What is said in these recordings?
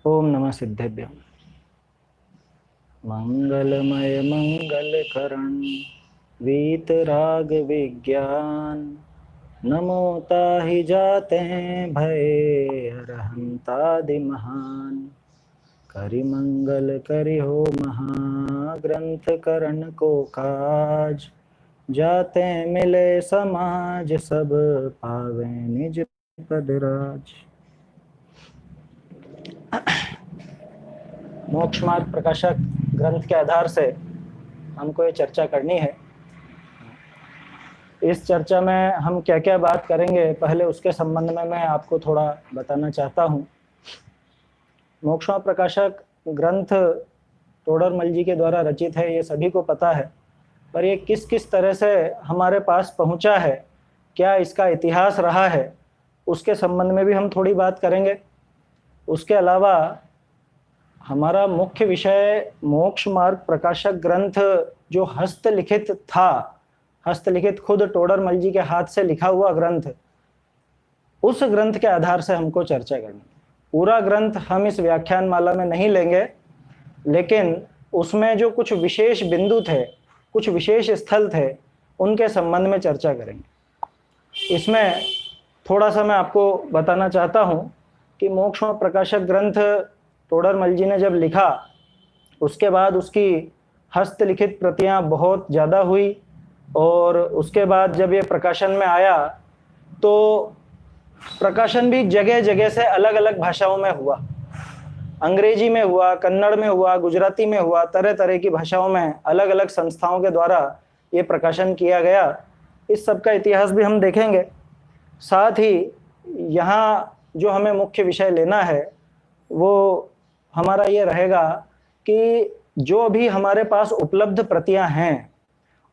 ओम नमः सिद्धेभ्य। मंगलमय मंगलकरण वीतराग विज्ञान, नमो ताहि जाते हैं भय अरहंतादि महान। करि मंगल करि हो महाग्रंथ करण को काज, जाते मिले समाज सब पावे निज पद राज। मोक्ष मार्ग प्रकाशक ग्रंथ के आधार से हमको ये चर्चा करनी है। इस चर्चा में हम क्या क्या बात करेंगे, पहले उसके संबंध में मैं आपको थोड़ा बताना चाहता हूँ। मोक्ष मार्ग प्रकाशक ग्रंथ तोडरमल जी के द्वारा रचित है, ये सभी को पता है, पर ये किस किस तरह से हमारे पास पहुँचा है, क्या इसका इतिहास रहा है, उसके संबंध में भी हम थोड़ी बात करेंगे। उसके अलावा हमारा मुख्य विषय मोक्ष मार्ग प्रकाशक ग्रंथ जो हस्तलिखित था, हस्तलिखित खुद तोडरमल जी के हाथ से लिखा हुआ ग्रंथ, उस ग्रंथ के आधार से हमको चर्चा करनी। पूरा ग्रंथ हम इस व्याख्यान माला में नहीं लेंगे, लेकिन उसमें जो कुछ विशेष बिंदु थे, कुछ विशेष स्थल थे, उनके संबंध में चर्चा करेंगे। इसमें थोड़ा सा मैं आपको बताना चाहता हूँ कि मोक्ष मार्ग प्रकाशक ग्रंथ तोडरमल जी ने जब लिखा, उसके बाद उसकी हस्तलिखित प्रतियां बहुत ज़्यादा हुई, और उसके बाद जब ये प्रकाशन में आया तो प्रकाशन भी जगह जगह से अलग अलग भाषाओं में हुआ। अंग्रेजी में हुआ, कन्नड़ में हुआ, गुजराती में हुआ, तरह तरह की भाषाओं में अलग अलग संस्थाओं के द्वारा ये प्रकाशन किया गया। इस सब का इतिहास भी हम देखेंगे। साथ ही यहाँ जो हमें मुख्य विषय लेना है वो हमारा ये रहेगा कि जो भी हमारे पास उपलब्ध प्रतियां हैं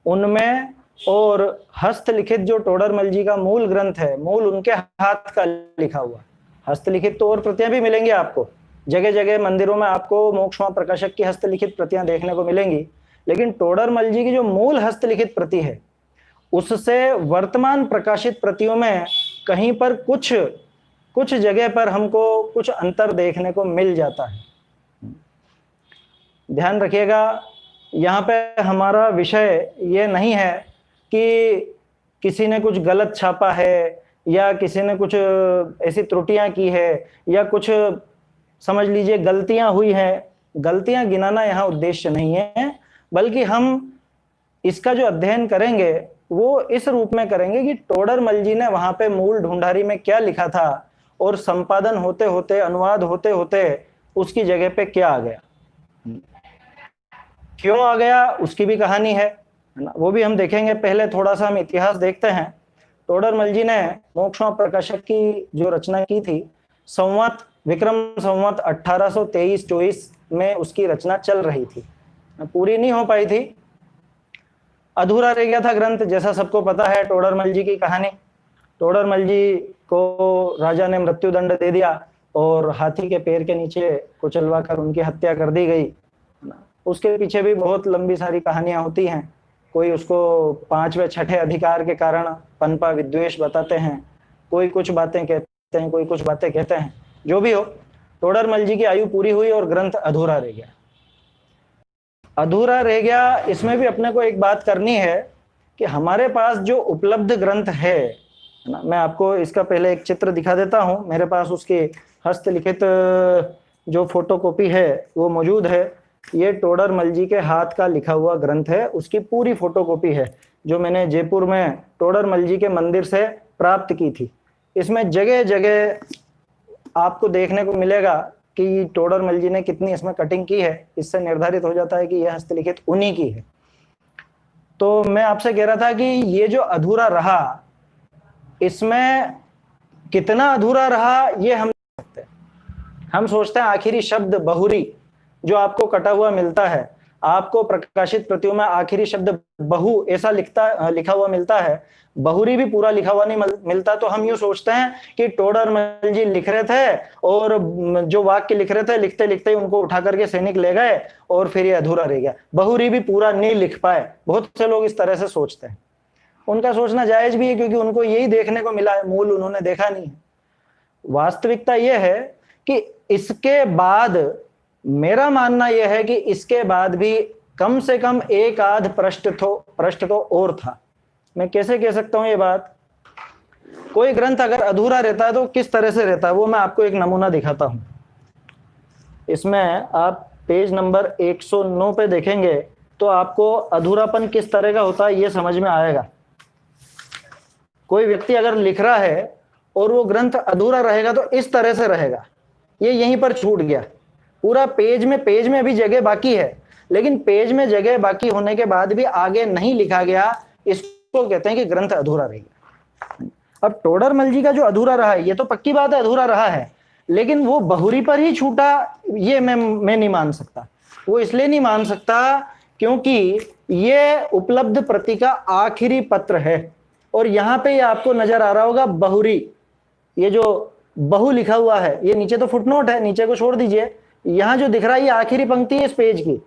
उनमें, और हस्तलिखित जो तोडरमल जी का मूल ग्रंथ है, मूल उनके हाथ का लिखा हुआ, हस्तलिखित तो और प्रतियां भी मिलेंगी आपको, जगह जगह मंदिरों में आपको मोक्ष मार्ग प्रकाशक की हस्तलिखित प्रतियां देखने को मिलेंगी, लेकिन तोडरमल जी की जो मूल हस्तलिखित प्रति है उससे वर्तमान प्रकाशित प्रतियों में कहीं पर कुछ जगह पर हमको कुछ अंतर देखने को मिल जाता है। ध्यान रखिएगा, यहाँ पे हमारा विषय ये नहीं है कि किसी ने कुछ गलत छापा है या किसी ने कुछ ऐसी त्रुटियां की है या कुछ समझ लीजिए गलतियां हुई हैं। गलतियां गिनाना यहाँ उद्देश्य नहीं है, बल्कि हम इसका जो अध्ययन करेंगे वो इस रूप में करेंगे कि तोडरमल जी ने वहां पे मूल ढूंढारी में क्या लिखा था और संपादन होते होते, अनुवाद होते होते उसकी जगह पे क्या आ गया, क्यों आ गया, उसकी भी कहानी है ना, वो भी हम देखेंगे। पहले थोड़ा सा हम इतिहास देखते हैं। तोडरमल जी ने मोक्ष मार्ग प्रकाशक की जो रचना की थी, संवत विक्रम संवत 1823-24 में उसकी रचना चल रही थी, पूरी नहीं हो पाई थी, अधूरा रह गया था ग्रंथ। जैसा सबको पता है तोडरमल जी की कहानी, तोडरमल जी को राजा ने मृत्युदंड दे दिया और हाथी के पैर के नीचे कुचलवा कर उनकी हत्या कर दी गई। उसके पीछे भी बहुत लंबी सारी कहानियां होती हैं। कोई उसको 5वें 6ठे अधिकार के कारण पनपा विद्वेष बताते हैं, कोई कुछ बातें कहते हैं, कोई कुछ बातें कहते हैं। जो भी हो, तोडरमल जी की आयु पूरी हुई और ग्रंथ अधूरा रह गया। अधूरा रह गया, इसमें भी अपने को एक बात करनी है कि हमारे पास जो उपलब्ध ग्रंथ है ना, मैं आपको इसका पहले एक चित्र दिखा देता हूं। मेरे पास उसकी हस्तलिखित जो फोटोकॉपी है वो मौजूद है। ये तोडरमल जी के हाथ का लिखा हुआ ग्रंथ है, उसकी पूरी फोटोकॉपी है जो मैंने जयपुर में तोडरमल जी के मंदिर से प्राप्त की थी। इसमें जगह जगह आपको देखने को मिलेगा कि तोडरमल जी ने कितनी इसमें कटिंग की है। इससे निर्धारित हो जाता है कि यह हस्तलिखित उन्हीं की है। तो मैं आपसे कह रहा था कि ये जो अधूरा रहा, इसमें कितना अधूरा रहा ये हम सकते हैं। हम सोचते हैं आखिरी शब्द बहुरी जो आपको कटा हुआ मिलता है, आपको प्रकाशित प्रतियों में आखिरी शब्द बहु ऐसा लिखा हुआ मिलता है, बहुरी भी पूरा लिखा हुआ नहीं मिलता। तो हम यूं सोचते हैं कि तोडरमल जी लिख रहे थे और जो वाक्य लिख रहे थे लिखते लिखते ही उनको उठा करके सैनिक ले गए और फिर ये अधूरा रह गया, बहुरी भी पूरा नहीं लिख पाए। बहुत से लोग इस तरह से सोचते हैं। उनका सोचना जायज भी है, क्योंकि उनको यही देखने को मिला है, मूल उन्होंने देखा नहीं है। वास्तविकता यह है कि इसके बाद मेरा मानना यह है कि इसके बाद भी कम से कम एक आध पृष्ठ तो और था। मैं कैसे कह सकता हूं ये बात? कोई ग्रंथ अगर अधूरा रहता है तो किस तरह से रहता है, वो मैं आपको एक नमूना दिखाता हूं। इसमें आप पेज नंबर 109 पे देखेंगे तो आपको अधूरापन किस तरह का होता है ये समझ में आएगा। कोई व्यक्ति अगर लिख रहा है और वो ग्रंथ अधूरा रहेगा तो इस तरह से रहेगा, ये यहीं पर छूट गया। पूरा पेज में अभी जगह बाकी है, लेकिन पेज में जगह बाकी होने के बाद भी आगे नहीं लिखा गया, इसको कहते हैं कि ग्रंथ अधूरा रह गया। अब टोडरमल जी का जो अधूरा रहा है, ये तो पक्की बात है अधूरा रहा है, लेकिन वो बहुरी पर ही छूटा, ये मैं नहीं मान सकता। वो इसलिए नहीं मान सकता क्योंकि ये उपलब्ध प्रति का आखिरी पत्र है, और यहां पे आपको नजर आ रहा होगा बहुरी, ये जो बहु लिखा हुआ है, ये नीचे तो फुटनोट है, नीचे को छोड़ दीजिए, यहां जो दिख रहा है ये आखिरी पंक्ति है इस पेज की।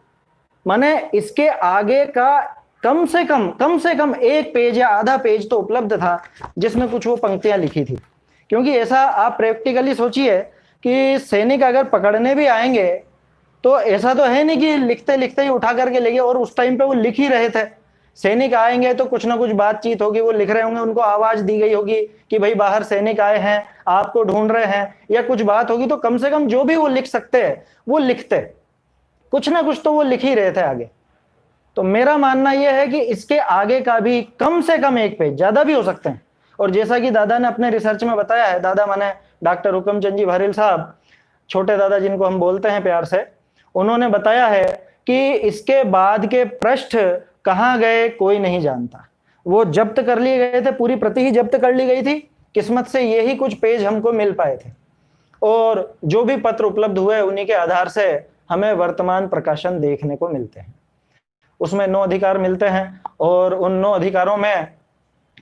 माने इसके आगे का कम से कम एक पेज या आधा पेज तो उपलब्ध था जिसमें कुछ वो पंक्तियां लिखी थी। क्योंकि ऐसा आप प्रैक्टिकली सोचिए कि सैनिक अगर पकड़ने भी आएंगे तो ऐसा तो है नहीं कि लिखते लिखते ही उठा करके ले गए, और उस टाइम पे वो लिख ही रहे थे। सैनिक आएंगे तो कुछ ना कुछ बातचीत होगी, वो लिख रहे होंगे, उनको आवाज दी गई होगी कि भाई बाहर सैनिक आए हैं, आपको ढूंढ रहे हैं, या कुछ बात होगी, तो कम से कम जो भी वो लिख सकते हैं वो लिखते, कुछ ना कुछ तो वो लिख ही रहे थे आगे। तो मेरा मानना यह है कि इसके आगे का भी कम से कम एक पेज, ज्यादा भी हो सकते हैं। और जैसा कि दादा ने अपने रिसर्च में बताया है, दादा माने डॉक्टर हुक्मचंद जी बहरील साहब, छोटे दादा जिनको हम बोलते हैं प्यार से, उन्होंने बताया है कि इसके बाद के पृष्ठ कहाँ गए कोई नहीं जानता। वो जब्त कर लिए गए थे, पूरी प्रति ही जब्त कर ली गई थी, किस्मत से यही कुछ पेज हमको मिल पाए थे, और जो भी पत्र उपलब्ध हुए उन्हीं के आधार से हमें वर्तमान प्रकाशन देखने को मिलते हैं। उसमें 9 अधिकार मिलते हैं, और उन 9 अधिकारों में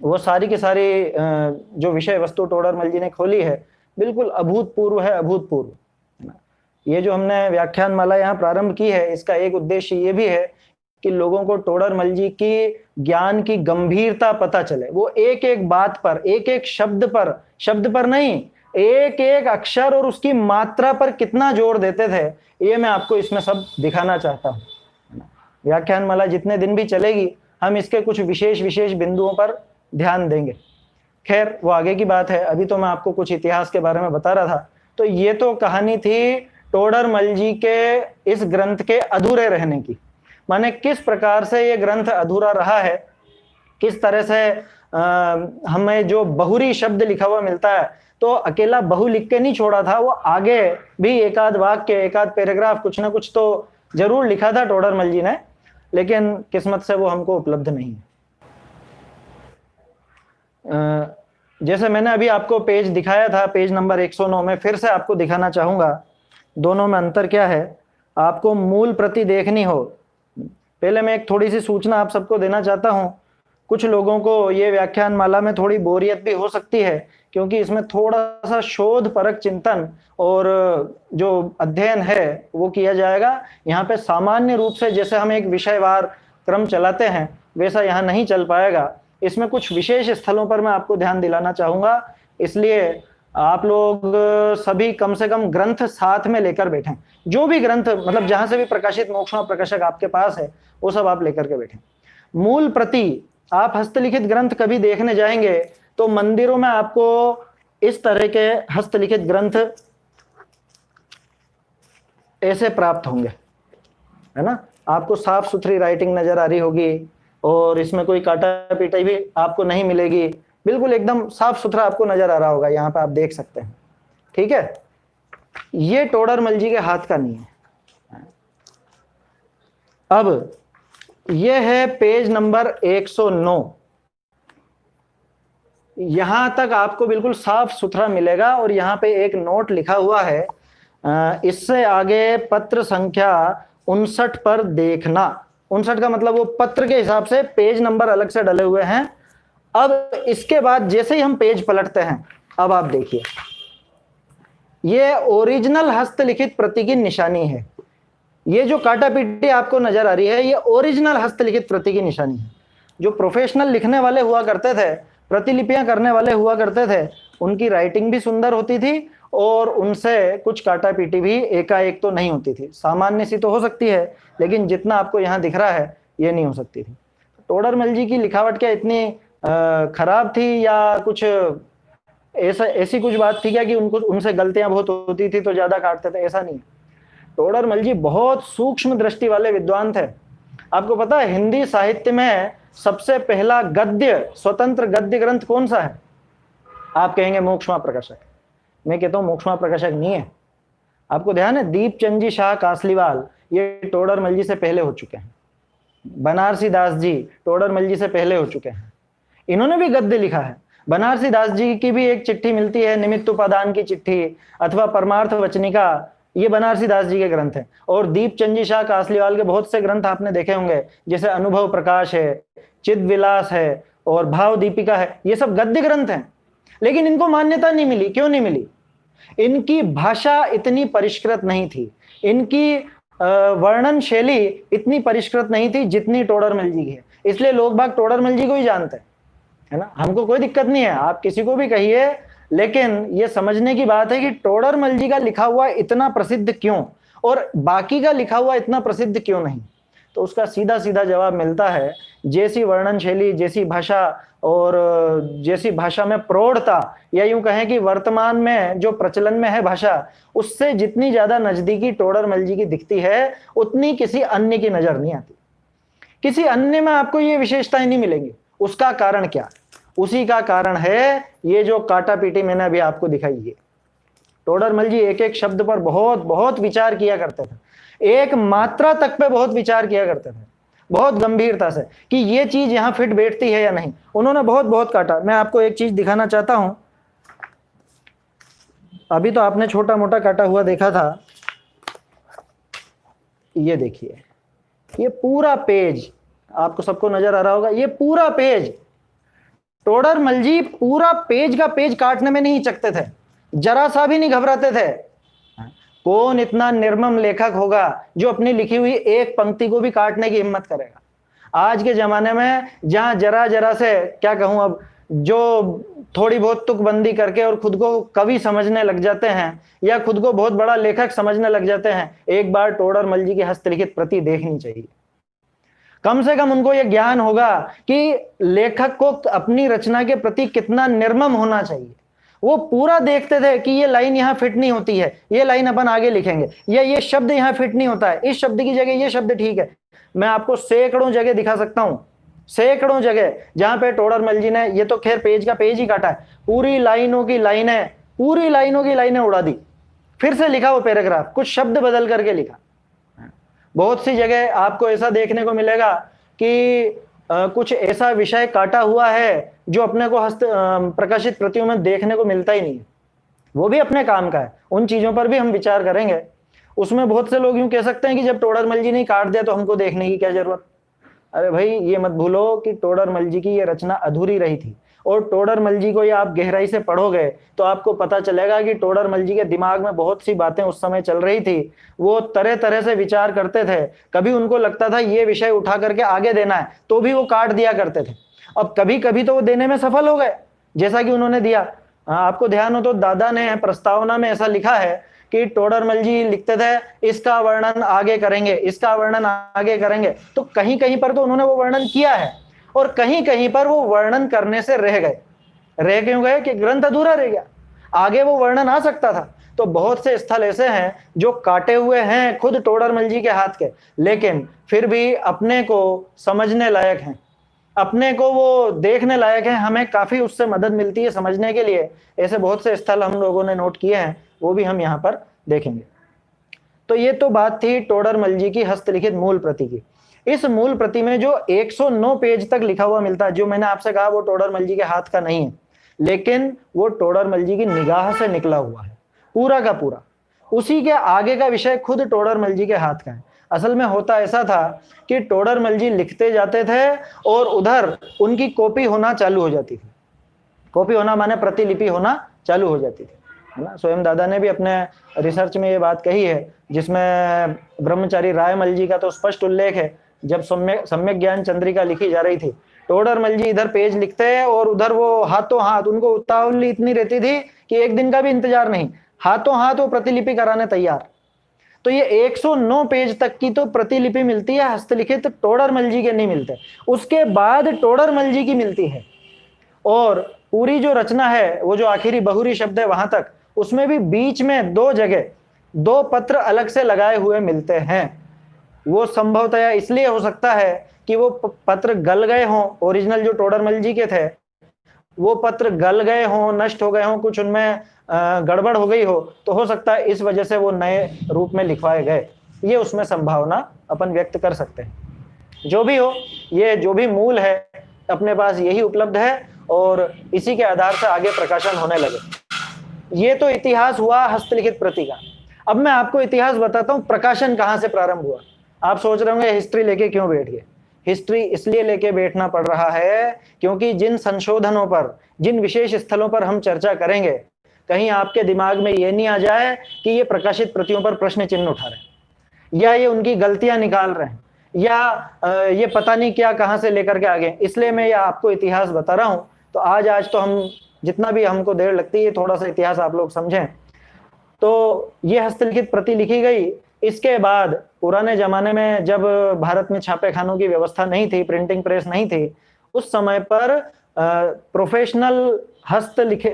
वो सारी की सारी जो विषय वस्तु टोडरमल जी ने खोली है, बिल्कुल अभूतपूर्व है, अभूतपूर्व। ये जो हमने व्याख्यान माला यहाँ प्रारंभ की है, इसका एक उद्देश्य ये भी है कि लोगों को टोडरमल जी की ज्ञान की गंभीरता पता चले। वो एक एक बात पर, एक एक शब्द पर नहीं, एक एक अक्षर और उसकी मात्रा पर कितना जोर देते थे, ये मैं आपको इसमें सब दिखाना चाहता हूँ। व्याख्यान माला जितने दिन भी चलेगी, हम इसके कुछ विशेष बिंदुओं पर ध्यान देंगे। खैर वो आगे की बात है, अभी तो मैं आपको कुछ इतिहास के बारे में बता रहा था। तो ये तो कहानी थी टोडरमल जी के इस ग्रंथ के अधूरे रहने की, माने किस प्रकार से ये ग्रंथ अधूरा रहा है, किस तरह से हमें जो बहुरी शब्द लिखा हुआ मिलता है, तो अकेला बहु लिख के नहीं छोड़ा था, वो आगे भी एक आध वाक्य, एक आध पैराग्राफ, कुछ ना कुछ तो जरूर लिखा था टोडरमल जी ने, लेकिन किस्मत से वो हमको उपलब्ध नहीं है। जैसे मैंने अभी आपको पेज दिखाया था, पेज नंबर 109 में फिर से आपको दिखाना चाहूंगा, दोनों में अंतर क्या है। आपको मूल प्रति देखनी हो, पहले मैं एक थोड़ी सी सूचना आप सबको देना चाहता हूं। कुछ लोगों को ये व्याख्यान माला में थोड़ी बोरियत भी हो सकती है, क्योंकि इसमें थोड़ा सा शोध परक चिंतन और जो अध्ययन है वो किया जाएगा। यहाँ पे सामान्य रूप से जैसे हम एक विषयवार क्रम चलाते हैं वैसा यहाँ नहीं चल पाएगा। इसमें कुछ विशेष स्थलों पर मैं आपको ध्यान दिलाना चाहूंगा, इसलिए आप लोग सभी कम से कम ग्रंथ साथ में लेकर बैठें। जो भी ग्रंथ, मतलब जहां से भी प्रकाशित मोक्षणा प्रकाशक आपके पास है वो सब आप लेकर के बैठें। मूल प्रति आप हस्तलिखित ग्रंथ कभी देखने जाएंगे तो मंदिरों में आपको इस तरह के हस्तलिखित ग्रंथ ऐसे प्राप्त होंगे, है ना। आपको साफ सुथरी राइटिंग नजर आ रही होगी, और इसमें कोई काटा पीटाई भी आपको नहीं मिलेगी, बिल्कुल एकदम साफ सुथरा आपको नजर आ रहा होगा। यहाँ पे आप देख सकते हैं, ठीक है। ये टोडरमल जी के हाथ का नहीं है। अब ये है पेज नंबर 109, यहां तक आपको बिल्कुल साफ सुथरा मिलेगा, और यहाँ पे एक नोट लिखा हुआ है, इससे आगे पत्र संख्या 59 पर देखना। 59 का मतलब वो पत्र के हिसाब से पेज नंबर अलग से डले हुए हैं। अब इसके बाद जैसे ही हम पेज पलटते हैं, अब आप देखिए, ये ओरिजिनल हस्तलिखित प्रति की निशानी है। ये जो काटा पीटी आपको नजर आ रही है, ये ओरिजिनल हस्तलिखित प्रति की निशानी है। जो प्रोफेशनल लिखने वाले हुआ करते थे, प्रतिलिपियां करने वाले हुआ करते थे, उनकी राइटिंग भी सुंदर होती थी और उनसे कुछ काटा पीटी भी एकाएक तो नहीं होती थी। सामान्य सी तो हो सकती है, लेकिन जितना आपको यहाँ दिख रहा है ये नहीं हो सकती थी। टोडरमल जी की लिखावट क्या इतनी खराब थी या कुछ ऐसी कुछ बात थी क्या कि उनको उनसे गलतियां बहुत होती थी तो ज्यादा काटते थे? ऐसा नहीं। टोडरमल जी बहुत सूक्ष्म दृष्टि वाले विद्वान थे। आपको पता है हिंदी साहित्य में सबसे पहला गद्य, स्वतंत्र गद्य ग्रंथ कौन सा है? आप कहेंगे मोक्षमा प्रकाशक। मैं कहता हूं मोक्षमा प्रकाशक नहीं है। आपको ध्यान है दीपचंद जी शाह कासलीवाल ये टोडरमल जी से पहले हो चुके हैं। बनारसी दास जी टोडरमल जी से पहले हो चुके हैं। इन्होंने भी गद्य लिखा है। बनारसी दास जी की भी एक चिट्ठी मिलती है, निमित्त उपादान की चिट्ठी अथवा परमार्थ वचनिका, ये बनारसी दास जी के ग्रंथ हैं। और दीपचंद जी शाह कासलीवाल के बहुत से ग्रंथ आपने देखे होंगे, जैसे अनुभव प्रकाश है, चिद विलास है और भाव दीपिका है, ये सब गद्य ग्रंथ हैं। लेकिन इनको मान्यता नहीं मिली। क्यों नहीं मिली? इनकी भाषा इतनी परिष्कृत नहीं थी, इनकी वर्णन शैली इतनी परिष्कृत नहीं थी जितनी टोडरमल जी की है। इसलिए लोग बाग टोडरमल जी को ही जानते हैं, है ना। हमको कोई दिक्कत नहीं है, आप किसी को भी कहिए, लेकिन ये समझने की बात है कि टोडरमल जी का लिखा हुआ इतना प्रसिद्ध क्यों और बाकी का लिखा हुआ इतना प्रसिद्ध क्यों नहीं। तो उसका सीधा सीधा जवाब मिलता है, जैसी वर्णन शैली, जैसी भाषा और जैसी भाषा में प्रौढ़ता, या यूं कहें कि वर्तमान में जो प्रचलन में है भाषा, उससे जितनी ज्यादा नजदीकी टोडरमल जी की दिखती है उतनी किसी अन्य की नजर नहीं आती। किसी अन्य में आपको ये विशेषताएं नहीं मिलेंगी। उसका कारण क्या? उसी का कारण है ये जो काटा पीटी मैंने अभी आपको दिखाई है। टोडरमल जी एक एक शब्द पर बहुत बहुत विचार किया करते थे, एक मात्रा तक पे बहुत विचार किया करते थे, बहुत गंभीरता से कि ये चीज यहां फिट बैठती है या नहीं। उन्होंने बहुत बहुत काटा। मैं आपको एक चीज दिखाना चाहता हूं। अभी तो आपने छोटा मोटा काटा हुआ देखा था, ये देखिए, ये पूरा पेज आपको सबको नजर आ रहा होगा। ये पूरा पेज टोडरमल जी पूरा पेज का पेज काटने में नहीं हिचकते थे, जरा सा भी नहीं घबराते थे। कौन इतना निर्मम लेखक होगा जो अपनी लिखी हुई एक पंक्ति को भी काटने की हिम्मत करेगा? आज के जमाने में जहां जरा जरा से, क्या कहूं अब, जो थोड़ी बहुत तुकबंदी करके और खुद को कवि समझने लग जाते हैं या खुद को बहुत बड़ा लेखक समझने लग जाते हैं, एक बार टोडरमल जी की हस्तलिखित प्रति देखनी चाहिए। कम से कम उनको यह ज्ञान होगा कि लेखक को अपनी रचना के प्रति कितना निर्मम होना चाहिए। वो पूरा देखते थे कि ये लाइन यहाँ फिट नहीं होती है, ये लाइन अपन आगे लिखेंगे, या ये शब्द यहाँ फिट नहीं होता है, इस शब्द की जगह ये शब्द ठीक है। मैं आपको सैकड़ों जगह दिखा सकता हूँ, सैकड़ों जगह जहां पे टोडरमल जी ने, ये तो खैर पेज का पेज ही काटा है, पूरी लाइनों की लाइनें उड़ा दी, फिर से लिखा वो पैराग्राफ, कुछ शब्द बदल करके लिखा। बहुत सी जगह आपको ऐसा देखने को मिलेगा कि कुछ ऐसा विषय काटा हुआ है जो अपने को प्रकाशित प्रतियों में देखने को मिलता ही नहीं है, वो भी अपने काम का है। उन चीजों पर भी हम विचार करेंगे। उसमें बहुत से लोग यूं कह सकते हैं कि जब टोडरमल जी ने काट दिया तो हमको देखने की क्या जरूरत। अरे भाई, ये मत भूलो कि टोडरमल जी की ये रचना अधूरी रही थी, और टोडरमल जी को ये आप गहराई से पढ़ोगे तो आपको पता चलेगा कि टोडरमल जी के दिमाग में बहुत सी बातें उस समय चल रही थी। वो तरह तरह से विचार करते थे। कभी उनको लगता था ये विषय उठा करके आगे देना है तो भी वो काट दिया करते थे। अब कभी कभी तो वो देने में सफल हो गए, जैसा कि उन्होंने दिया। आपको ध्यान हो तो दादा ने प्रस्तावना में ऐसा लिखा है कि टोडरमल जी लिखते थे इसका वर्णन आगे करेंगे, इसका वर्णन आगे करेंगे। तो कहीं कहीं पर तो उन्होंने वो वर्णन किया है और कहीं कहीं पर वो वर्णन करने से रह गए। रह क्यों गए? कि ग्रंथ अधूरा रह गया, आगे वो वर्णन आ सकता था। तो बहुत से स्थल ऐसे हैं जो काटे हुए हैं खुद टोडरमल जी के हाथ के, लेकिन फिर भी अपने को समझने लायक हैं, अपने को वो देखने लायक हैं। हमें काफी उससे मदद मिलती है समझने के लिए। ऐसे बहुत से स्थल हम लोगों ने नोट किए हैं, वो भी हम यहाँ पर देखेंगे। तो ये तो बात थी टोडरमल जी की हस्तलिखित मूल प्रति की। इस मूल प्रति में जो 109 पेज तक लिखा हुआ मिलता है, जो मैंने आपसे कहा वो टोडरमल जी के हाथ का नहीं है, लेकिन वो टोडरमल जी की निगाह से निकला हुआ है पूरा का पूरा। उसी के आगे का विषय खुद टोडरमल जी के हाथ का है। असल में होता ऐसा था कि टोडरमल जी लिखते जाते थे और उधर उनकी कॉपी होना चालू हो जाती थी। कॉपी होना माने प्रतिलिपि होना चालू हो जाती थी, है ना। स्वयं दादा ने भी अपने रिसर्च में ये बात कही है, जिसमें ब्रह्मचारी रायमल जी का तो स्पष्ट उल्लेख है। जब सम्यक ज्ञान चंद्रिका लिखी जा रही थी, टोडरमल जी इधर पेज लिखते हैं और उधर वो हाथों हाथ, उनको उतावली इतनी रहती थी कि एक दिन का भी इंतजार नहीं, हाथों हाथ वो प्रतिलिपि कराने तैयार। तो ये 109 पेज तक की तो प्रतिलिपि मिलती है हस्तलिखित, टोडरमल जी के नहीं मिलते। उसके बाद टोडरमल जी की मिलती है, और पूरी जो रचना है वो जो आखिरी बहुरी शब्द है वहां तक, उसमें भी बीच में 2 जगह 2 पत्र अलग से लगाए हुए मिलते हैं। वो संभवतः इसलिए हो सकता है कि वो पत्र गल गए हों, ओरिजिनल जो टोडरमल जी के थे वो पत्र गल गए हों, नष्ट हो गए हों, कुछ उनमें गड़बड़ हो गई हो, तो हो सकता है इस वजह से वो नए रूप में लिखवाए गए। ये उसमें संभावना अपन व्यक्त कर सकते हैं। जो भी हो, ये जो भी मूल है अपने पास यही उपलब्ध है, और इसी के आधार से आगे प्रकाशन होने लगे। ये तो इतिहास हुआ हस्तलिखित प्रति का। अब मैं आपको इतिहास बताता हूं प्रकाशन कहां से प्रारंभ हुआ। आप सोच रहे होंगे हिस्ट्री लेके क्यों बैठ गए। हिस्ट्री इसलिए लेके बैठना पड़ रहा है क्योंकि जिन संशोधनों पर, जिन विशेष स्थलों पर हम चर्चा करेंगे, कहीं आपके दिमाग में ये नहीं आ जाए कि ये प्रकाशित प्रतियों पर प्रश्न चिन्ह उठा रहे हैं, या ये उनकी गलतियां निकाल रहे हैं, या ये पता नहीं क्या कहां से लेकर के आ गए। इसलिए मैं ये आपको इतिहास बता रहा हूं। तो आज तो हम जितना भी हमको देर लगती है, थोड़ा सा इतिहास आप लोग समझें। तो ये हस्तलिखित प्रति लिखी गई। इसके बाद पुराने जमाने में जब भारत में छापे खानों की व्यवस्था नहीं थी, प्रिंटिंग प्रेस नहीं थी, उस समय पर प्रोफेशनल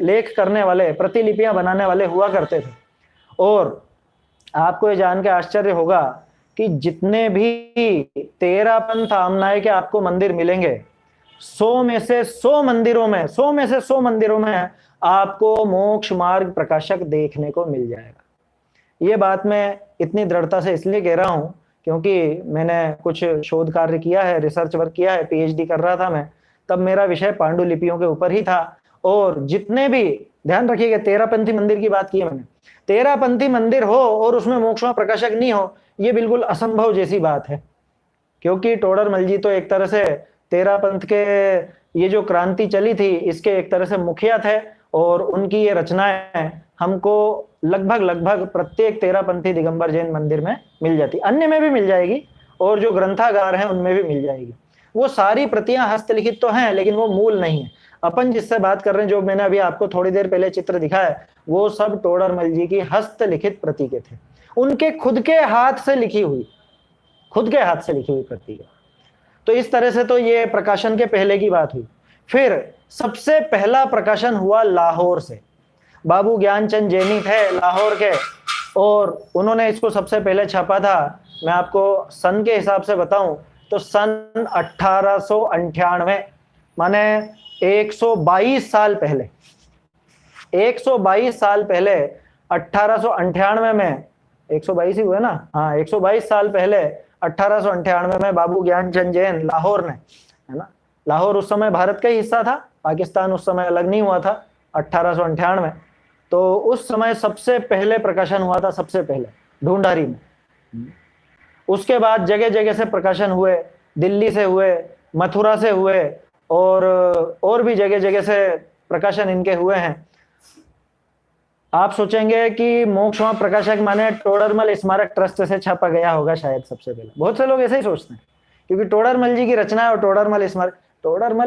लेख करने वाले, प्रतिलिपियां बनाने वाले हुआ करते थे। और आपको ये जान के आश्चर्य होगा कि जितने भी 13 पंथ आमनाय के आपको मंदिर मिलेंगे, 100 में से 100 मंदिरों में, 100 में से 100 मंदिरों में आपको मोक्ष मार्ग प्रकाशक देखने को मिल जाएगा। ये बात मैं इतनी दृढ़ता से इसलिए कह रहा हूं क्योंकि मैंने कुछ शोध कार्य किया है, रिसर्च वर्क किया है, पीएचडी कर रहा था मैं, तब मेरा विषय पांडुलिपियों के ऊपर ही था। और जितने भी, ध्यान रखिएगा, 13 पंथी मंदिर की बात की है मैंने, 13 पंथी मंदिर हो और उसमें मोक्षमा प्रकाशक नहीं हो, ये बिल्कुल असंभव जैसी बात है। क्योंकि टोडरमल जी तो एक तरह से 13 पंथ के, ये जो क्रांति चली थी इसके एक तरह से मुखिया थे, और उनकी ये रचनाएं हमको लगभग प्रत्येक 13 पंथी दिगंबर जैन मंदिर में मिल जाती, अन्य में भी मिल जाएगी, और जो ग्रंथागार हैं उनमें भी मिल जाएगी। वो सारी प्रतियां हस्तलिखित तो हैं, लेकिन वो मूल नहीं है। अपन जिससे बात कर रहे हैं, जो मैंने अभी आपको थोड़ी देर पहले चित्र दिखाया, वो सब टोडरमल जी की हस्तलिखित प्रति के थे, उनके खुद के हाथ से लिखी हुई, खुद के हाथ से लिखी हुई प्रति है। तो इस तरह से तो ये प्रकाशन के पहले की बात हुई। फिर सबसे पहला प्रकाशन हुआ लाहौर से। बाबू ज्ञानचंद जैनी थे लाहौर के, और उन्होंने इसको सबसे पहले छापा था। मैं आपको सन के हिसाब से बताऊं तो सन 1898, माने 122 साल पहले, 122 साल पहले 1898 में, 122 ही हुए ना, हाँ 122 साल पहले 1898 में बाबू ज्ञानचंद जैन लाहौर ने, है ना, लाहौर उस समय भारत का ही हिस्सा था, पाकिस्तान उस समय अलग नहीं हुआ था 1898। तो उस समय सबसे पहले प्रकाशन हुआ था, सबसे पहले ढूंढारी में। उसके बाद जगह जगह से प्रकाशन हुए, दिल्ली से हुए, मथुरा से हुए, और भी जगह जगह से प्रकाशन इनके हुए हैं। आप सोचेंगे कि मोक्षमा प्रकाशक माने टोडरमल स्मारक ट्रस्ट से छापा गया होगा शायद सबसे पहले, बहुत से लोग ऐसे ही सोचते हैं, क्योंकि टोडरमल जी की रचना और टोडरमल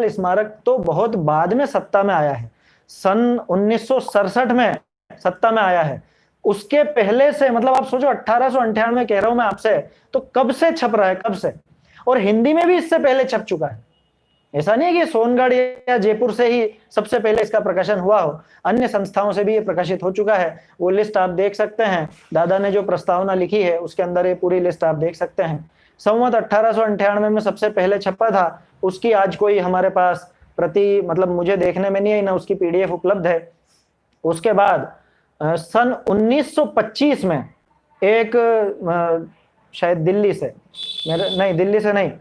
स्मारक तो बहुत बाद में सत्ता में आया है, सन 1967 में सत्ता में आया है। उसके पहले से, मतलब आप सोचो 1898 कह रहा हूं मैं आपसे, तो कब से छप रहा है, कब से, और हिंदी में भी इससे पहले छप चुका है। ऐसा नहीं है कि सोनगढ़ या जयपुर से ही सबसे पहले इसका प्रकाशन हुआ हो, अन्य संस्थाओं से भी ये प्रकाशित हो चुका है। वो लिस्ट आप देख सकते हैं, दादा ने जो प्रस्तावना लिखी है उसके अंदर ये पूरी लिस्ट आप देख सकते हैं। संवत 1898 में सबसे पहले छपा था, उसकी आज कोई हमारे पास प्रति, मतलब मुझे देखने में नहीं आई, ना उसकी पीडीएफ उपलब्ध है। उसके बाद सन 1925 में एक शायद दिल्ली से, दिल्ली से नहीं,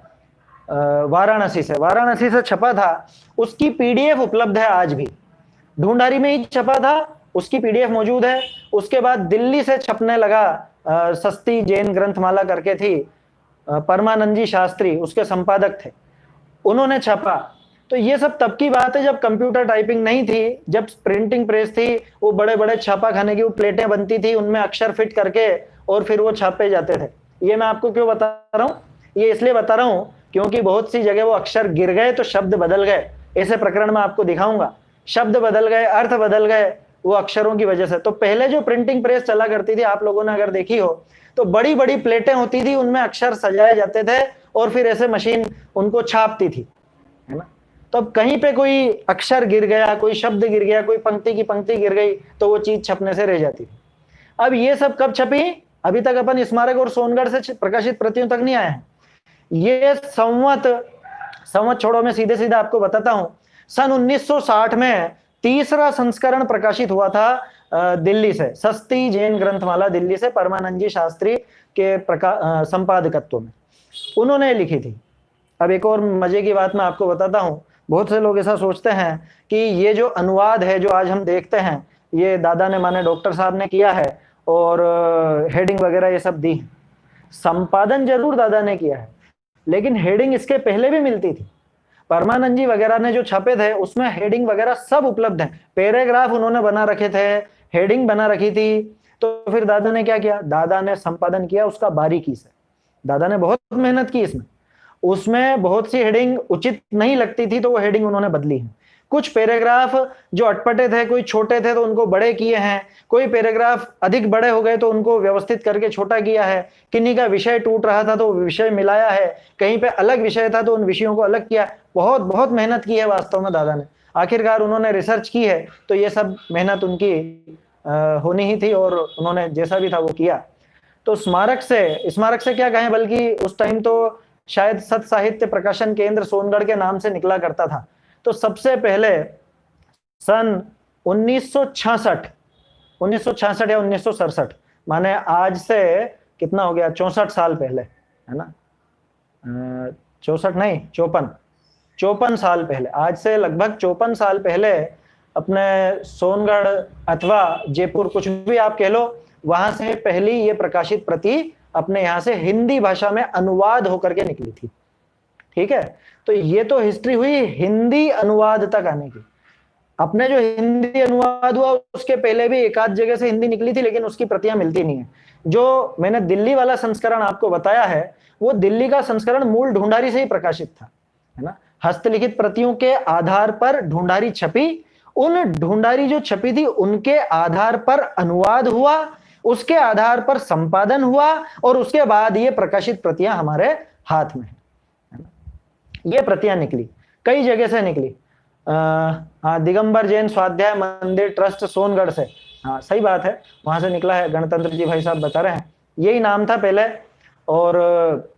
वाराणसी से छपा था, उसकी पीडीएफ उपलब्ध है आज भी। ढूंढारी में ही छपा था, उसकी पीडीएफ मौजूद है। उसके बाद दिल्ली से छपने लगा, सस्ती जैन ग्रंथमाला करके थी, परमानंद जी शास्त्री उसके संपादक थे, उन्होंने छपा। तो ये सब तब की बात है जब कंप्यूटर टाइपिंग नहीं थी, जब प्रिंटिंग प्रेस थी, वो बड़े बड़े छापा खाने की वो प्लेटें बनती थी, उनमें अक्षर फिट करके और फिर वो छापे जाते थे। ये मैं आपको क्यों बता रहा हूँ, ये इसलिए बता रहा हूँ क्योंकि बहुत सी जगह वो अक्षर गिर गए तो शब्द बदल गए। ऐसे प्रकरण में आपको दिखाऊंगा, शब्द बदल गए, अर्थ बदल गए वो अक्षरों की वजह से। तो पहले जो प्रिंटिंग प्रेस चला करती थी, आप लोगों ने अगर देखी हो, तो बड़ी बड़ी प्लेटें होती थी, उनमें अक्षर सजाए जाते थे और फिर ऐसे मशीन उनको छापती थी, है ना। तो अब कहीं पे कोई अक्षर गिर गया, कोई शब्द गिर गया, कोई पंक्ति की पंक्ति गिर गई, तो वो चीज छपने से रह जाती थी। अब ये सब कब छपी? अभी तक अपन स्मारक और सोनगढ़ से प्रकाशित प्रतियों तक नहीं आए हैं। ये संवत छोड़ो, मैं सीधे सीधे आपको बताता हूं। सन 1960 में तीसरा संस्करण प्रकाशित हुआ था दिल्ली से, सस्ती जैन ग्रंथमाला दिल्ली से, परमानंद जी शास्त्री के संपादकत्व में उन्होंने लिखी थी। अब एक और मजे की बात मैं आपको बताता हूं। बहुत से लोग ऐसा सोचते हैं कि ये जो अनुवाद है जो आज हम देखते हैं, ये दादा ने माने डॉक्टर साहब ने किया है और हेडिंग वगैरह ये सब दी। संपादन जरूर दादा ने किया है, लेकिन हेडिंग इसके पहले भी मिलती थी। परमानंद जी वगैरह ने जो छपे थे उसमें हेडिंग वगैरह सब उपलब्ध है, पैराग्राफ उन्होंने बना रखे थे, हेडिंग बना रखी थी। तो फिर दादा ने क्या किया? दादा ने संपादन किया उसका बारीकी से। दादा ने बहुत मेहनत की इसमें। उसमें बहुत सी हेडिंग उचित नहीं लगती थी तो वो हेडिंग उन्होंने बदली है। कुछ पैराग्राफ जो अटपटे थे, कोई छोटे थे तो उनको बड़े किए हैं, कोई पैराग्राफ अधिक बड़े हो गए तो उनको व्यवस्थित करके छोटा किया है, किन्हीं का विषय टूट रहा था तो विषय मिलाया है, कहीं पे अलग विषय था तो उन विषयों को अलग किया। बहुत बहुत मेहनत की है वास्तव में दादा ने। आखिरकार उन्होंने रिसर्च की है तो ये सब मेहनत उनकी होनी ही थी और उन्होंने जैसा भी था वो किया। तो स्मारक से क्या कहें, बल्कि उस टाइम तो शायद सत साहित्य प्रकाशन केंद्र सोनगढ़ के नाम से निकला करता था। तो सबसे पहले सन 1966 या 1967, माने आज से कितना हो गया, 64 साल पहले, है ना। 64 नहीं, 54 साल पहले, आज से लगभग 54 साल पहले अपने सोनगढ़ अथवा जयपुर, कुछ भी आप कह लो, वहां से पहली ये प्रकाशित प्रति अपने यहां से हिंदी भाषा में अनुवाद होकर के निकली थी। ठीक है, तो ये तो हिस्ट्री हुई हिंदी अनुवाद तक आने की। अपने जो हिंदी अनुवाद हुआ उसके पहले भी एक आध जगह से हिंदी निकली थी, लेकिन उसकी प्रतियां मिलती नहीं है। जो मैंने दिल्ली वाला संस्करण आपको बताया है, वो दिल्ली का संस्करण मूल ढूंढारी से ही प्रकाशित था, है ना। हस्तलिखित प्रतियों के आधार पर ढूंढारी छपी, उन ढूंढारी जो छपी थी उनके आधार पर अनुवाद हुआ, उसके आधार पर संपादन हुआ और उसके बाद ये प्रकाशित प्रतियां हमारे हाथ में है ना। ये प्रतियां निकली, कई जगह से निकली। हाँ, दिगंबर जैन स्वाध्याय मंदिर ट्रस्ट सोनगढ़ से, हाँ सही बात है, वहां से निकला है। गणतंत्र जी भाई साहब बता रहे हैं, यही नाम था पहले। और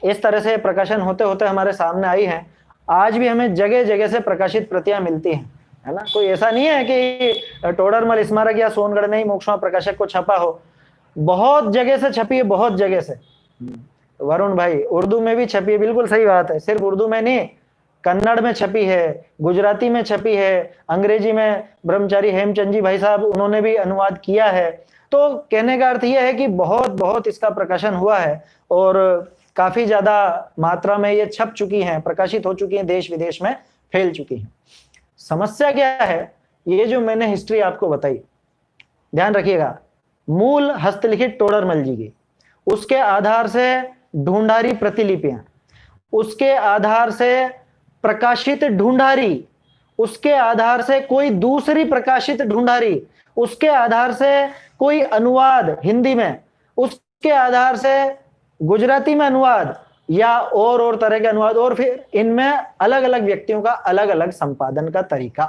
इस तरह से प्रकाशन होते होते हमारे सामने आई है। आज भी हमें जगह जगह से प्रकाशित प्रतियां मिलती हैं, है ना। कोई ऐसा नहीं है कि टोडरमल स्मारक या सोनगढ़ ने ही मोक्षमा प्रकाशक को छपा हो, बहुत जगह से छपी है, बहुत जगह से। वरुण भाई, उर्दू में भी छपी है, बिल्कुल सही बात है। सिर्फ उर्दू में नहीं, कन्नड़ में छपी है, गुजराती में छपी है, अंग्रेजी में ब्रह्मचारी हेमचंद जी भाई साहब उन्होंने भी अनुवाद किया है। तो कहने का अर्थ यह है कि बहुत बहुत इसका प्रकाशन हुआ है और काफी ज्यादा मात्रा में ये छप चुकी हैं, प्रकाशित हो चुकी हैं, देश विदेश में फैल चुकी हैं। समस्या क्या है, ये जो मैंने हिस्ट्री आपको बताई, ध्यान रखिएगा, मूल हस्तलिखित टोडरमल जी की, उसके आधार से ढूंढारी प्रतिलिपियां, उसके आधार से प्रकाशित ढूंढारी, उसके आधार से कोई दूसरी प्रकाशित ढूंढारी, उसके आधार से कोई अनुवाद हिंदी में, उसके आधार से गुजराती में अनुवाद या और तरह के अनुवाद, और फिर इनमें अलग अलग व्यक्तियों का अलग अलग संपादन का तरीका।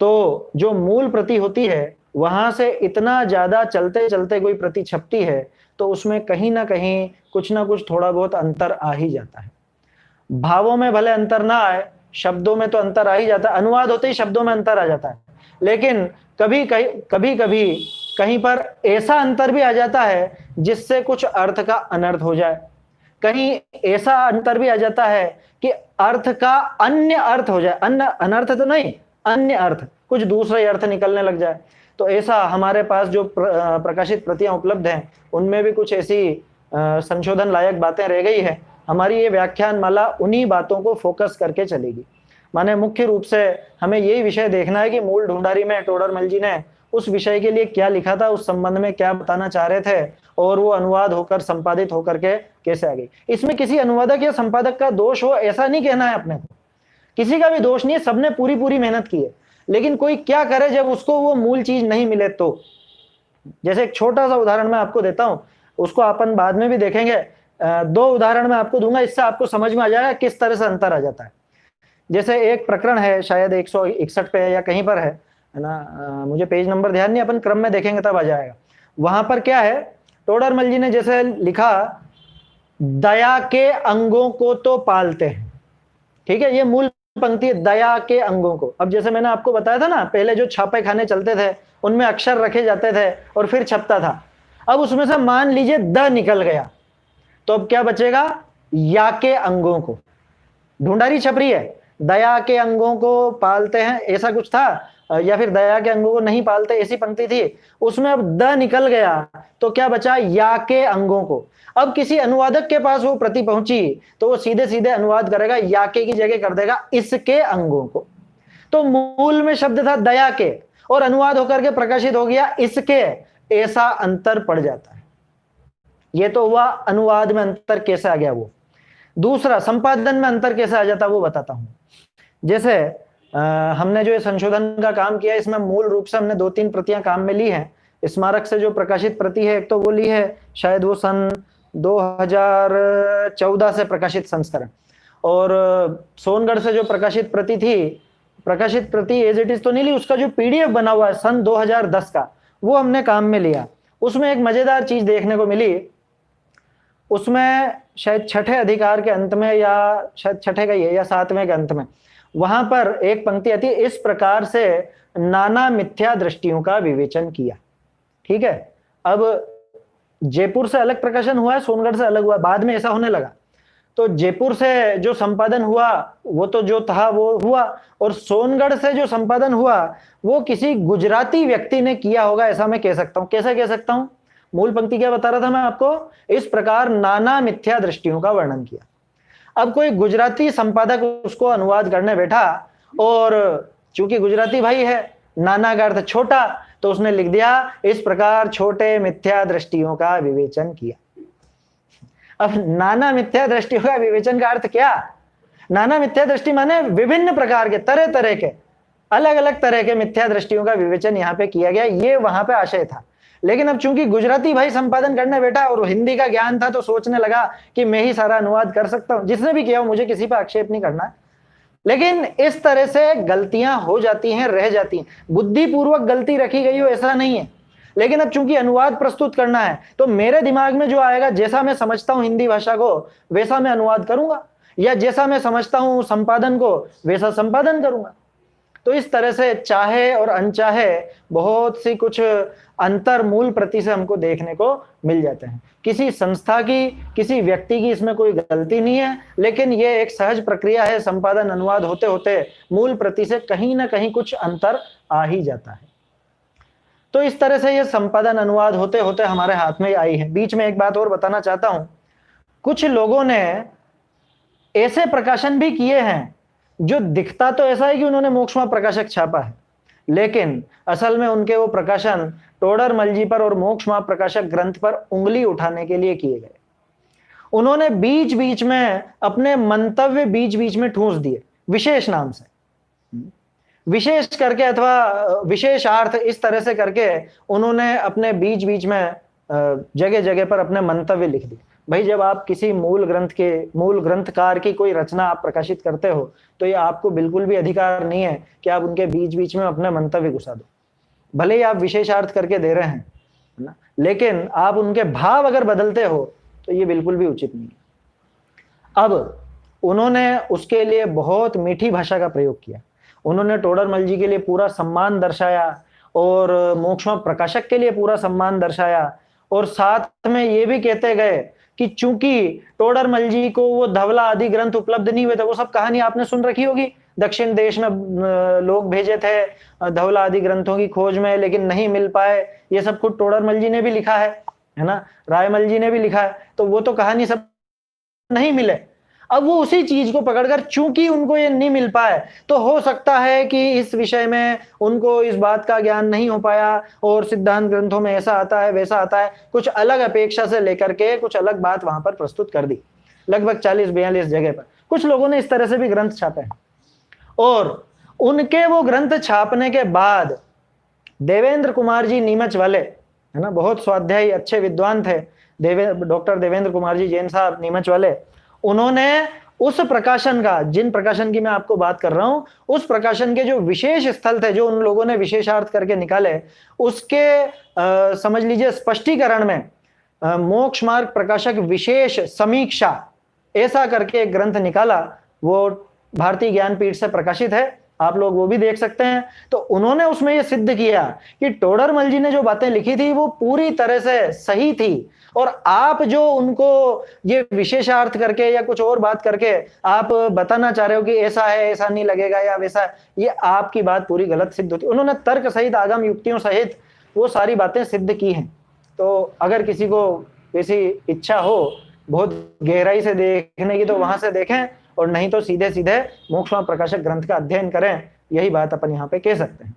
तो जो मूल प्रति होती है वहां से इतना ज्यादा चलते चलते कोई प्रति छपती है तो उसमें कहीं ना कहीं कुछ ना कुछ थोड़ा बहुत अंतर आ ही जाता है। भावों में भले अंतर ना आए, शब्दों में तो अंतर आ ही जाता है, अनुवाद होते ही शब्दों में अंतर आ जाता है, लेकिन कभी कहीं पर ऐसा अंतर भी आ जाता है जिससे कुछ अर्थ का अनर्थ हो जाए, कहीं ऐसा अंतर भी आ जाता है कि अर्थ का अन्य अर्थ हो जाए, अनर्थ तो नहीं, अन्य अर्थ, कुछ दूसरा अर्थ निकलने लग जाए। तो ऐसा हमारे पास जो प्रकाशित प्रतियां उपलब्ध हैं उनमें भी कुछ ऐसी संशोधन लायक बातें रह गई है। हमारी ये व्याख्यान माला उन्हीं बातों को फोकस करके चलेगी। माने मुख्य रूप से हमें यही विषय देखना है कि मूल ढूंढारी में टोडरमल जी ने उस विषय के लिए क्या लिखा था, उस संबंध में क्या बताना चाह रहे थे, और वो अनुवाद होकर संपादित होकर के कैसे आ गई। इसमें किसी अनुवादक या संपादक का दोष हो ऐसा नहीं कहना है अपने को, किसी का भी दोष नहीं है, सबने पूरी पूरी मेहनत की है। लेकिन कोई क्या करे जब उसको वो मूल चीज नहीं मिले तो। जैसे एक छोटा सा उदाहरण मैं आपको देता हूं, उसको अपन बाद में भी देखेंगे। दो उदाहरण मैं आपको दूंगा, इससे आपको समझ में आ जाएगा किस तरह से अंतर आ जाता है। जैसे एक प्रकरण है, शायद 161 पे या कहीं पर है ना, मुझे पेज नंबर ध्यान नहीं, अपन क्रम में देखेंगे तब आ जाएगा। वहां पर क्या है, टोडरमल जी ने जैसे लिखा, दया के अंगों को तो पालते हैं। ठीक है, ये मूल पंक्ति है, दया के अंगों को। अब जैसे मैंने आपको बताया था ना, पहले जो छापे खाने चलते थे उनमें अक्षर रखे जाते थे और फिर छपता था। अब उसमें से मान लीजिए द निकल गया, तो अब क्या बचेगा, या के अंगों को। ढूंढारी छप रही है, दया के अंगों को पालते हैं ऐसा कुछ था, या फिर दया के अंगों को नहीं पालते ऐसी पंक्ति थी। उसमें अब द निकल गया तो क्या बचा, या के अंगों को। अब किसी अनुवादक के पास वो प्रति पहुंची तो वो सीधे सीधे अनुवाद करेगा, या के की जगह कर देगा इसके अंगों को। तो मूल में शब्द था दया के, और अनुवाद होकर के प्रकाशित हो गया इसके, ऐसा अंतर पड़ जाता है। ये तो हुआ अनुवाद में अंतर कैसे आ गया वो। दूसरा, संपादन में अंतर कैसे आ जाता वो बताता हूं। जैसे हमने जो संशोधन का काम किया, इसमें मूल रूप से हमने 2-3 प्रतियां काम में ली हैं। स्मारक से जो प्रकाशित प्रति है एक तो वो ली है, शायद वो सन 2014 से प्रकाशित संस्करण, और सोनगढ़ से जो प्रकाशित प्रति थी, प्रकाशित प्रति एज इट इज तो नहीं ली, उसका जो पीडीएफ बना हुआ है सन 2010 का, वो हमने काम में लिया। उसमें एक मजेदार चीज देखने को मिली, उसमें शायद छठे अधिकार के अंत में, या शायद छठे का ही है या 7वें के अंत में, वहां पर एक पंक्ति आती है, इस प्रकार से नाना मिथ्या दृष्टियों का विवेचन किया। ठीक है, अब जयपुर से अलग प्रकाशन हुआ है, सोनगढ़ से अलग हुआ, बाद में ऐसा होने लगा। तो जयपुर से जो संपादन हुआ वो तो जो था वो हुआ, और सोनगढ़ से जो संपादन हुआ वो किसी गुजराती व्यक्ति ने किया होगा, ऐसा मैं कह सकता हूं। कैसे कह सकता हूं, मूल पंक्ति क्या बता रहा था मैं आपको, इस प्रकार नाना मिथ्या दृष्टियों का वर्णन किया। अब कोई गुजराती संपादक उसको अनुवाद करने बैठा, और चूंकि गुजराती भाई है, नाना का अर्थ छोटा, तो उसने लिख दिया इस प्रकार छोटे मिथ्या दृष्टियों का विवेचन किया। अब नाना मिथ्या दृष्टियों का विवेचन का अर्थ क्या, नाना मिथ्या दृष्टि माने विभिन्न प्रकार के, तरह तरह के, अलग अलग तरह के मिथ्या दृष्टियों का विवेचन यहाँ पे किया गया, ये वहां पे आशय था। लेकिन अब चूंकि गुजराती भाई संपादन करने बैठा और हिंदी का ज्ञान था, तो सोचने लगा कि मैं ही सारा अनुवाद कर सकता हूं। जिसने भी किया हो, मुझे किसी पर आक्षेप नहीं करना है, लेकिन इस तरह से गलतियां हो जाती हैं, रह जाती हैं। बुद्धिपूर्वक गलती रखी गई हो ऐसा नहीं है, लेकिन अब चूंकि अनुवाद प्रस्तुत करना है, तो मेरे दिमाग में जो आएगा, जैसा मैं समझता हूं हिंदी भाषा को, वैसा मैं अनुवाद करूंगा, या जैसा मैं समझता हूं संपादन को, वैसा संपादन करूंगा। तो इस तरह से चाहे और अनचाहे बहुत सी कुछ अंतर मूल प्रति से हमको देखने को मिल जाते हैं। किसी संस्था की, किसी व्यक्ति की इसमें कोई गलती नहीं है, लेकिन ये एक सहज प्रक्रिया है, संपादन अनुवाद होते होते मूल प्रति से कहीं ना कहीं कुछ अंतर आ ही जाता है। तो इस तरह से ये संपादन अनुवाद होते होते हमारे हाथ में आई है। बीच में एक बात और बताना चाहता हूं, कुछ लोगों ने ऐसे प्रकाशन भी किए हैं जो दिखता तो ऐसा है कि उन्होंने मोक्षमा प्रकाशक छापा है, लेकिन असल में उनके वो प्रकाशन टोडरमल जी पर और मोक्षमा प्रकाशक ग्रंथ पर उंगली उठाने के लिए किए गए। उन्होंने बीच बीच में अपने मंतव्य बीच बीच में ठूंस दिए, विशेष नाम से, विशेष करके अथवा विशेषार्थ, इस तरह से करके उन्होंने अपने बीच बीच में जगह जगह पर अपने मंतव्य लिख दिए। भाई, जब आप किसी मूल ग्रंथकार की कोई रचना आप प्रकाशित करते हो, तो ये आपको बिल्कुल भी अधिकार नहीं है कि आप उनके बीच बीच में अपने मंतव्य घुसा दो। भले ही आप विशेषार्थ करके दे रहे हैं ना, लेकिन आप उनके भाव अगर बदलते हो तो ये बिल्कुल भी उचित नहीं है। अब उन्होंने उसके लिए बहुत मीठी भाषा का प्रयोग किया। उन्होंने टोडरमल जी के लिए पूरा सम्मान दर्शाया, और मोक्षमा प्रकाशक के लिए पूरा सम्मान दर्शाया, और साथ में ये भी कहते गए कि चूंकि टोडरमल जी को वो धवला आदि ग्रंथ उपलब्ध नहीं हुए थे, वो सब कहानी आपने सुन रखी होगी, दक्षिण देश में लोग भेजे थे धवला आदि ग्रंथों की खोज में, लेकिन नहीं मिल पाए। ये सब खुद टोडरमल जी ने भी लिखा है ना, रायमल जी ने भी लिखा है। तो वो तो कहानी सब नहीं मिले। अब वो उसी चीज को पकड़कर, चूंकि उनको ये नहीं मिल पाए, तो हो सकता है कि इस विषय में उनको इस बात का ज्ञान नहीं हो पाया और सिद्धांत ग्रंथों में ऐसा आता है वैसा आता है, कुछ अलग अपेक्षा से लेकर के कुछ अलग बात वहां पर प्रस्तुत कर दी। लगभग 40-42 जगह पर कुछ लोगों ने इस तरह से भी ग्रंथ छापे हैं। और उनके वो ग्रंथ छापने के बाद देवेंद्र कुमार जी नीमच वाले, है ना, बहुत स्वाध्यायी अच्छे विद्वान थे, डॉक्टर देवेंद्र कुमार जी जैन साहब नीमच वाले, उन्होंने उस प्रकाशन का, जिन प्रकाशन की मैं आपको बात कर रहा हूं, उस प्रकाशन के जो विशेष स्थल थे, जो उन लोगों ने विशेषार्थ करके निकाले, उसके समझ लीजिए स्पष्टीकरण में मोक्ष मार्ग प्रकाशक विशेष समीक्षा ऐसा करके एक ग्रंथ निकाला, वो भारतीय ज्ञानपीठ से प्रकाशित है, आप लोग वो भी देख सकते हैं। तो उन्होंने उसमें ये सिद्ध किया कि टोडरमल जी ने जो बातें लिखी थी वो पूरी तरह से सही थी, और आप जो उनको ये विशेषार्थ करके या कुछ और बात करके आप बताना चाह रहे हो कि ऐसा है, ऐसा नहीं लगेगा या वैसा है, ये आपकी बात पूरी गलत सिद्ध होती। उन्होंने तर्क सहित, आगम युक्तियों सहित वो सारी बातें सिद्ध की हैं। तो अगर किसी को वैसी इच्छा हो बहुत गहराई से देखने की तो वहां से देखें, और नहीं तो सीधे सीधे मोक्ष मार्ग प्रकाशक ग्रंथ का अध्ययन करें, यही बात अपन यहाँ पे कह सकते हैं।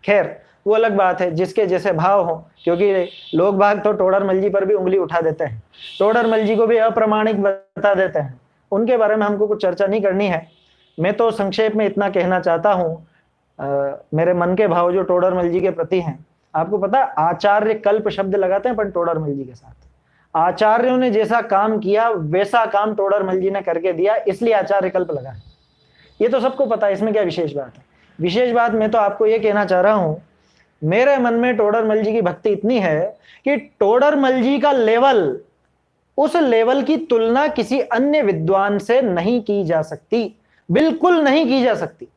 खैर वो अलग बात है, जिसके जैसे भाव हो, क्योंकि लोग बाग तो टोडरमल जी पर भी उंगली उठा देते हैं, टोडरमल जी को भी अप्रामाणिक बता देते हैं, उनके बारे में हमको कुछ चर्चा नहीं करनी है। मैं तो संक्षेप में इतना कहना चाहता हूँ, मेरे मन के भाव जो टोडरमल जी के प्रति हैं। आपको पता है आचार्य कल्प शब्द लगाते हैं पर टोडरमल जी के साथ, आचार्यों ने जैसा काम किया वैसा काम टोडरमल जी ने करके दिया, इसलिए आचार्य कल्प लगा है। ये तो सबको पता है, इसमें क्या विशेष बात है। विशेष बात मैं तो आपको ये कहना चाह रहा हूं, मेरे मन में टोडरमल जी की भक्ति इतनी है कि टोडरमल जी का लेवल, उस लेवल की तुलना किसी अन्य विद्वान से नहीं की जा सकती, बिल्कुल नहीं की जा सकती,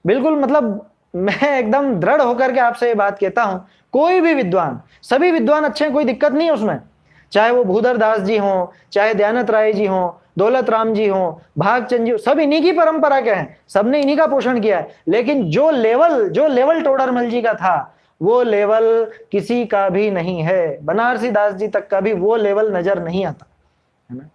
बिल्कुल। मतलब मैं एकदम दृढ़ होकर के आपसे ये बात कहता हूं, कोई भी विद्वान, सभी विद्वान अच्छे हैं, कोई दिक्कत नहीं है उसमें, चाहे वो भूधर दास जी हों, चाहे दयानंद राय जी हों, दौलत राम जी हों, भागचंद जी, सब इन्हीं की परंपरा के हैं, सबने इन्हीं का पोषण किया है। लेकिन जो लेवल टोडरमल जी का था, वो लेवल किसी का भी नहीं है, बनारसी दास जी तक का भी वो लेवल नजर नहीं आता, है ना।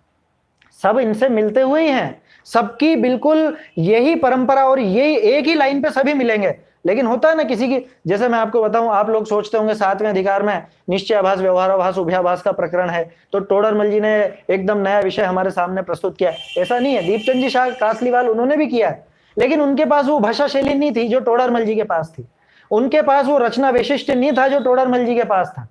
सब इनसे मिलते हुए ही हैं, सबकी बिल्कुल यही परंपरा और यही एक ही लाइन पे सभी मिलेंगे। लेकिन होता है ना किसी की, जैसे मैं आपको बताऊं, आप लोग सोचते होंगे 7वें अधिकार में निश्चयाभास, व्यवहाराभास, उभयाभास का प्रकरण है, तो टोडरमल जी ने एकदम नया विषय हमारे सामने प्रस्तुत किया। ऐसा नहीं है, दीपचंद जी शाह कासलीवाल उन्होंने भी किया है, लेकिन उनके पास वो भाषा शैली नहीं थी जो टोडरमल जी के पास थी, उनके पास वो रचना वैशिष्ट नहीं था जो टोडरमल जी के पास था।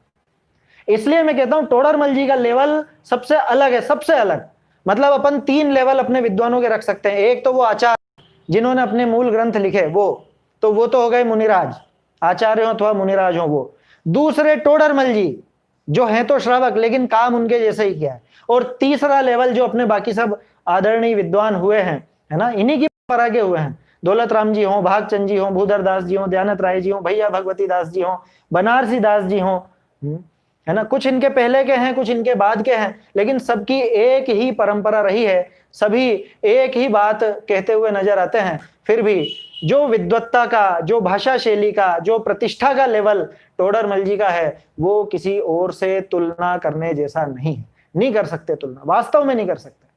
इसलिए मैं कहता हूं टोडरमल जी का लेवल सबसे अलग है, सबसे अलग। मतलब अपन 3 लेवल अपने विद्वानों के रख सकते हैं। एक तो वो आचार्य जिन्होंने अपने मूल ग्रंथ लिखे, वो तो हो गए मुनिराज, आचार्य हो अथवा मुनिराज हो वो। दूसरे टोडरमल जी जो हैं तो श्रावक, लेकिन काम उनके जैसे ही किया है। और तीसरा लेवल जो अपने बाकी सब आदरणीय विद्वान हुए हैं, है ना, इन्हीं की परंपरा के हुए हैं, दौलत राम जी हो, भागचंद जी हो, भूधर दास जी हो, दयानंद राय जी हो, भैया भगवती दास जी हो, बनारसी दास जी हो, है ना, कुछ इनके पहले के हैं, कुछ इनके बाद के हैं, लेकिन सबकी एक ही परंपरा रही है, सभी एक ही बात कहते हुए नजर आते हैं। फिर भी जो विद्वत्ता का, जो भाषा शैली का, जो प्रतिष्ठा का लेवल टोडरमल जी का है, वो किसी और से तुलना करने जैसा नहीं है, नहीं कर सकते तुलना, वास्तव में नहीं कर सकते।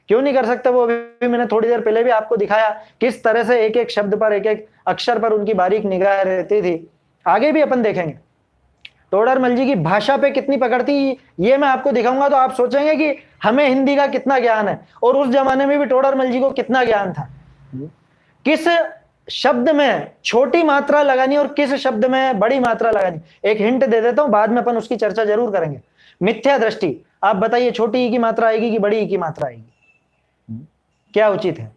क्यों नहीं कर सकते, वो भी मैंने थोड़ी देर पहले भी आपको दिखाया, किस तरह से एक एक शब्द पर, एक एक अक्षर पर उनकी बारीक निगाह रहती थी। आगे भी अपन देखेंगे टोडरमल जी की भाषा पे कितनी पकड़ती, ये मैं आपको दिखाऊंगा तो आप सोचेंगे कि हमें हिंदी का कितना ज्ञान है, और उस जमाने में भी टोडरमल जी को कितना ज्ञान था। किस शब्द में छोटी मात्रा लगानी और किस शब्द में बड़ी मात्रा लगानी, एक हिंट दे देता हूं, बाद में अपन उसकी चर्चा जरूर करेंगे। मिथ्या दृष्टि, आप बताइए छोटी ई की मात्रा आएगी कि बड़ी ई की मात्रा आएगी, क्या उचित है?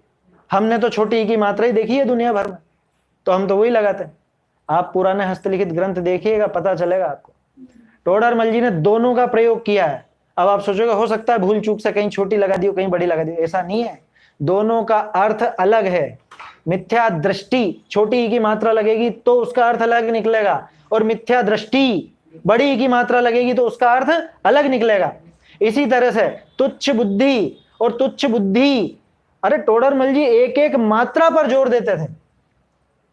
हमने तो छोटी ई की मात्रा ही देखी है दुनिया भर में, तो हम तो वही लगाते हैं। आप पुराने हस्तलिखित ग्रंथ देखिएगा, पता चलेगा आपको। टोडरमल जी ने दोनों का प्रयोग किया है। अब आप सोचोगे हो सकता है भूल चूक से कहीं छोटी लगा दी हो, कहीं बड़ी लगा दी, ऐसा नहीं है, दोनों का अर्थ अलग है। मिथ्या दृष्टि, छोटी ई की मात्रा लगेगी तो उसका अर्थ अलग निकलेगा, और मिथ्या दृष्टि बड़ी ई की मात्रा लगेगी तो उसका अर्थ अलग निकलेगा। इसी तरह से तुच्छ बुद्धि और तुच्छ बुद्धि, अरे टोडरमल जी एक एक मात्रा पर जोर देते थे।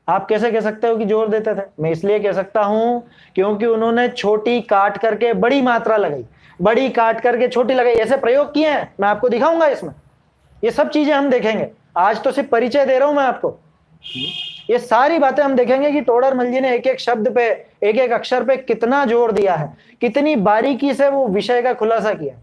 आप कैसे कह सकते हो कि जोर देते थे? मैं इसलिए कह सकता हूं क्योंकि उन्होंने छोटी काट करके बड़ी मात्रा लगाई, बड़ी काट करके छोटी लगाई, ऐसे प्रयोग किए हैं, मैं आपको दिखाऊंगा इसमें। ये सब चीजें हम देखेंगे। आज तो सिर्फ परिचय दे रहा हूं मैं आपको, ये सारी बातें हम देखेंगे कि तोडरमल जी ने एक एक शब्द पे, एक एक अक्षर पे कितना जोर दिया है, कितनी बारीकी से वो विषय का खुलासा किया।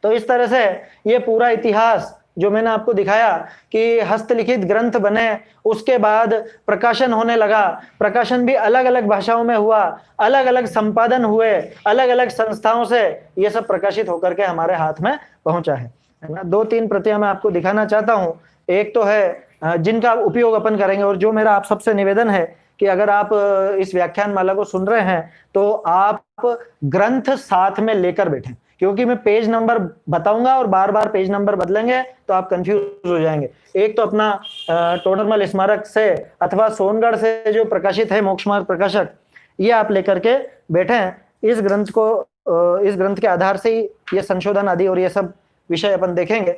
तो इस तरह से ये पूरा इतिहास जो मैंने आपको दिखाया कि हस्तलिखित ग्रंथ बने, उसके बाद प्रकाशन होने लगा, प्रकाशन भी अलग अलग भाषाओं में हुआ, अलग अलग संपादन हुए, अलग अलग संस्थाओं से ये सब प्रकाशित होकर के हमारे हाथ में पहुंचा है ना। 2-3 प्रतियां मैं आपको दिखाना चाहता हूं। एक तो है जिनका उपयोग अपन करेंगे, और जो मेरा आप सबसे निवेदन है कि अगर आप इस व्याख्यान माला को सुन रहे हैं तो आप ग्रंथ साथ में लेकर बैठें, क्योंकि मैं पेज नंबर बताऊंगा और बार बार पेज नंबर बदलेंगे तो आप कंफ्यूज हो जाएंगे। एक तो अपना तोडरमल स्मारक से अथवा सोनगढ़ से जो प्रकाशित है मोक्ष मार्ग प्रकाशक, ये आप लेकर के बैठें। इस ग्रंथ को, इस ग्रंथ के आधार से ही ये संशोधन आदि और ये सब विषय अपन देखेंगे।